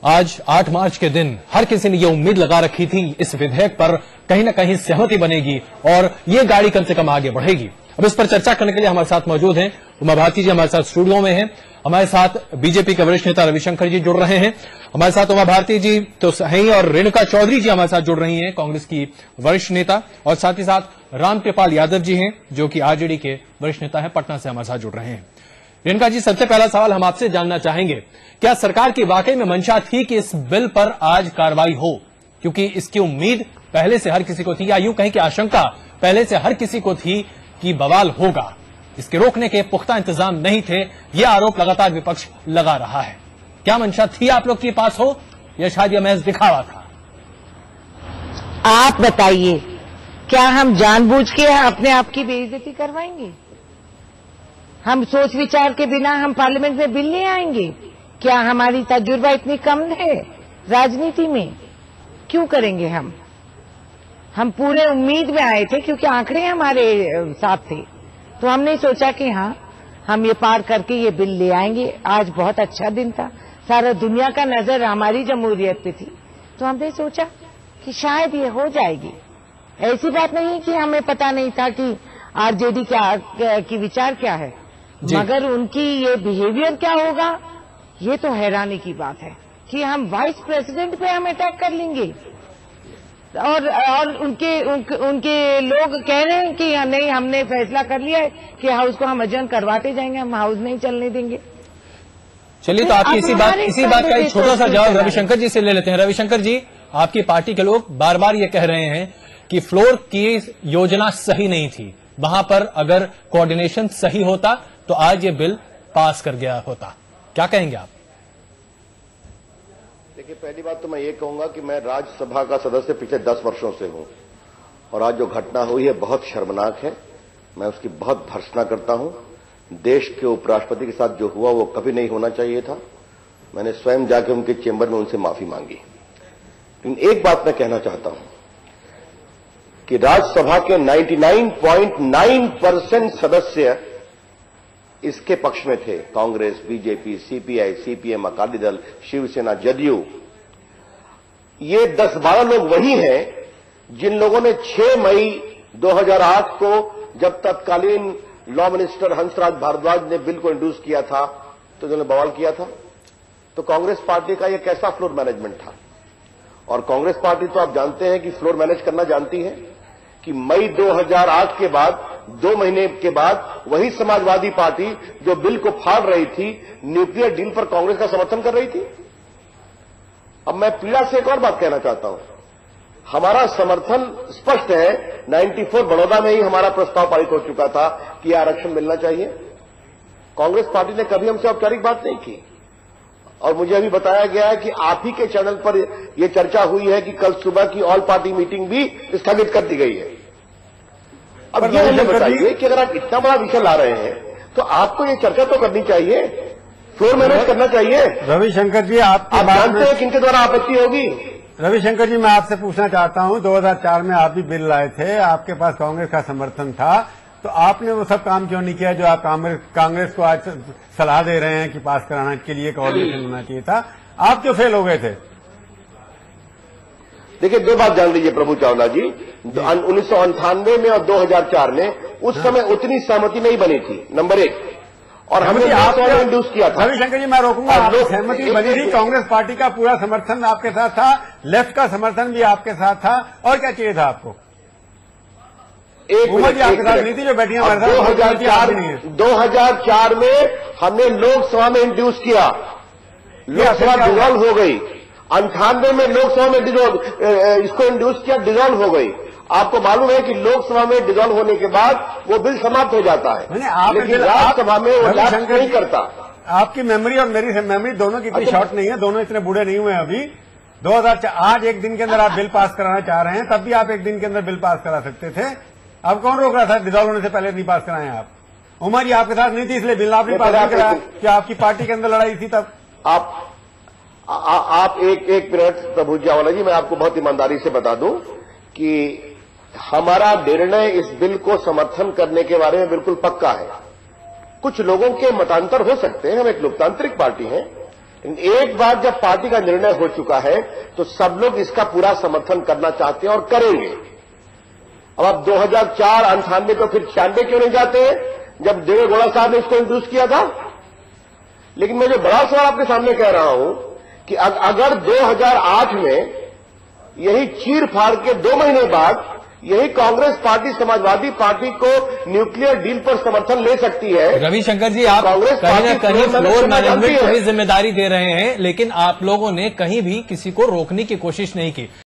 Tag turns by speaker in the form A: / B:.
A: आज 8 मार्च के दिन हर किसी ने ये उम्मीद लगा रखी थी इस विधेयक पर कहीं न कहीं सहमति बनेगी और ये गाड़ी कम से कम आगे बढ़ेगी। अब इस पर चर्चा करने के लिए हमारे साथ मौजूद हैं उमा भारती जी, हमारे साथ स्टूडियो में हैं। हमारे साथ बीजेपी के वरिष्ठ नेता रविशंकर जी जुड़ रहे हैं। हमारे साथ उमा भारती जी तो हैं और रेणुका चौधरी जी हमारे साथ जुड़ रही हैं, कांग्रेस की वरिष्ठ नेता, और साथ ही साथ रामकृपाल यादव जी हैं जो कि आरजेडी के वरिष्ठ नेता हैं, पटना से हमारे साथ जुड़ रहे हैं। रेणुका जी, सबसे पहला सवाल हम आपसे जानना चाहेंगे, क्या सरकार की वाकई में मंशा थी कि इस बिल पर आज कार्रवाई हो? क्योंकि इसकी उम्मीद पहले से हर किसी को थी, या यूं कहें कि आशंका पहले से हर किसी को थी कि बवाल होगा। इसके रोकने के पुख्ता इंतजाम नहीं थे, यह आरोप लगातार विपक्ष लगा रहा है। क्या मंशा थी आप लोग के पास हो, या शायद यह महज दिखावा था?
B: आप बताइए, क्या हम जानबूझ के अपने आप की बेइज्जती करवाएंगे? हम सोच विचार के बिना हम पार्लियामेंट में बिल ले आएंगे? क्या हमारी तजुर्बा इतनी कम है राजनीति में? क्यों करेंगे हम पूरे उम्मीद में आए थे, क्योंकि आंकड़े हमारे साथ थे, तो हमने सोचा कि हाँ, हम ये पार करके ये बिल ले आएंगे। आज बहुत अच्छा दिन था, सारा दुनिया का नजर हमारी जमहूरियत पे थी, तो हमने सोचा कि शायद ये हो जाएगी। ऐसी बात नहीं कि हमें पता नहीं था कि आरजेडी की विचार क्या है, मगर उनकी ये बिहेवियर क्या होगा, ये तो हैरानी की बात है कि हम वाइस प्रेसिडेंट पे हम अटैक कर लेंगे, और उनके लोग कह रहे हैं कि नहीं, हमने फैसला कर लिया है कि हाउस को हम अजन करवाते जाएंगे, हम हाउस नहीं चलने देंगे।
A: चलिए, तो आपकी इसी बात का एक छोटा सा जवाब रविशंकर जी से ले लेते हैं। रविशंकर जी, आपकी पार्टी के लोग बार बार ये कह रहे हैं कि फ्लोर की योजना सही नहीं थी, वहां पर अगर कोऑर्डिनेशन सही होता तो आज ये बिल पास कर गया होता। क्या कहेंगे आप?
C: देखिए, पहली बात तो मैं ये कहूंगा कि मैं राज्यसभा का सदस्य पिछले 10 वर्षों से हूं, और आज जो घटना हुई है बहुत शर्मनाक है। मैं उसकी बहुत भर्त्सना करता हूं। देश के उपराष्ट्रपति के साथ जो हुआ वो कभी नहीं होना चाहिए था। मैंने स्वयं जाकर उनके चेंबर में उनसे माफी मांगी। लेकिन एक बात मैं कहना चाहता हूं कि राज्यसभा के 99.9% सदस्य इसके पक्ष में थे। Congress, BJP, CPI, CPM, Akali Dal, Shiv Sena, JDU. ये 10-12 लोग वही हैं जिन लोगों ने 6 मई 2008 को, जब तत्कालीन लॉ मिनिस्टर हंसराज भारद्वाज ने बिल को इंट्रोड्यूस किया था, तो उन्होंने बवाल किया था। तो कांग्रेस पार्टी का यह कैसा फ्लोर मैनेजमेंट था? और कांग्रेस पार्टी तो आप जानते हैं कि फ्लोर मैनेज करना जानती है कि मई 2008 के बाद 2 महीने के बाद वही समाजवादी पार्टी जो बिल को फाड़ रही थी, न्यूक्लियर डील पर कांग्रेस का समर्थन कर रही थी। अब मैं पीड़ा से एक और बात कहना चाहता हूं। हमारा समर्थन स्पष्ट है। 94 बड़ौदा में ही हमारा प्रस्ताव पारित हो चुका था कि आरक्षण मिलना चाहिए। कांग्रेस पार्टी ने कभी हमसे औपचारिक बात नहीं की, और मुझे अभी बताया गया है कि आप ही के चैनल पर यह चर्चा हुई है कि कल सुबह की ऑल पार्टी मीटिंग भी स्थगित कर दी गई है। अब ये हमें बताइए कि अगर आप इतना बड़ा विषय ला रहे हैं तो आपको ये चर्चा तो करनी चाहिए, फ्लोर मैनेज करना चाहिए।
D: रविशंकर जी, आप
C: जानते हैं किनके द्वारा आपत्ति होगी?
D: रविशंकर जी, मैं आपसे पूछना चाहता हूं, 2004 में आप भी बिल लाए थे, आपके पास कांग्रेस का समर्थन था, तो आपने वो सब काम क्यों नहीं किया जो आप कांग्रेस को आज सलाह दे रहे हैं कि पास कराने के लिए कोऑर्डिनेशन होना चाहिए था? आप क्यों फेल हो गए थे?
C: देखिए, 2 बात जान लीजिए प्रभु चावला जी। 1998 में और 2004 में उस समय उतनी सहमति नहीं बनी थी, नंबर 1। और हमने आपने इंड्यूस किया था।
D: रविशंकर जी, मैं रोकूंगा, आपकी सहमति बनी थी, कांग्रेस पार्टी का पूरा समर्थन आपके साथ था, लेफ्ट का समर्थन भी आपके साथ था, और क्या चाहिए था आपको?
C: उम्र जी आपके साथ नहीं थी जो बैठी है हमारे साथ। 2004 में हमने लोकसभा में इंट्रोड्यूस किया, लोकसभा डिसॉल्व हो गई। 98 में लोकसभा में इसको इंट्रोड्यूस किया, डिसॉल्व हो गई। आपको मालूम है कि लोकसभा में डिसॉल्व होने के बाद वो बिल समाप्त हो जाता है, लेकिन राज्यसभा में वो लास्ट नहीं करता।
D: आपकी मेमोरी और मेरी मेमोरी दोनों की इतनी शॉर्ट नहीं है, दोनों इतने बूढ़े नहीं हुए अभी। 2004 आज एक दिन के अंदर आप बिल पास कराना चाह रहे हैं, तब भी आप एक दिन के अंदर बिल पास करा सकते थे। अब कौन रोक रहा था? डिसॉल्व होने से पहले नहीं पास कराएं आप? उमर जी आपके साथ नहीं थी, इसलिए बिल आपने पास नहीं कराया। क्या आपकी पार्टी के अंदर लड़ाई थी तब?
C: आप एक मिनट प्रभु चावला जी, मैं आपको बहुत ईमानदारी से बता दूं कि हमारा निर्णय इस बिल को समर्थन करने के बारे में बिल्कुल पक्का है। कुछ लोगों के मतांतर हो सकते हैं, हम एक लोकतांत्रिक पार्टी हैं, एक बार जब पार्टी का निर्णय हो चुका है तो सब लोग इसका पूरा समर्थन करना चाहते हैं और करेंगे। अब आप 2004 98 तो फिर 96 क्यों नहीं जाते जब देवेगौड़ा साहब ने इसको इंट्रोड्यूस किया था। लेकिन मैं जो बड़ा सवाल आपके सामने कह रहा हूं कि अगर 2008 में यही चीर फाड़ के 2 महीने बाद यही कांग्रेस पार्टी समाजवादी पार्टी को न्यूक्लियर डील पर समर्थन ले सकती है।
A: रविशंकर जी, आप कहीं ना कहीं फ्लोर मैनेजमेंट को भी जिम्मेदारी दे रहे हैं, लेकिन आप लोगों ने कहीं भी किसी को रोकने की कोशिश नहीं की।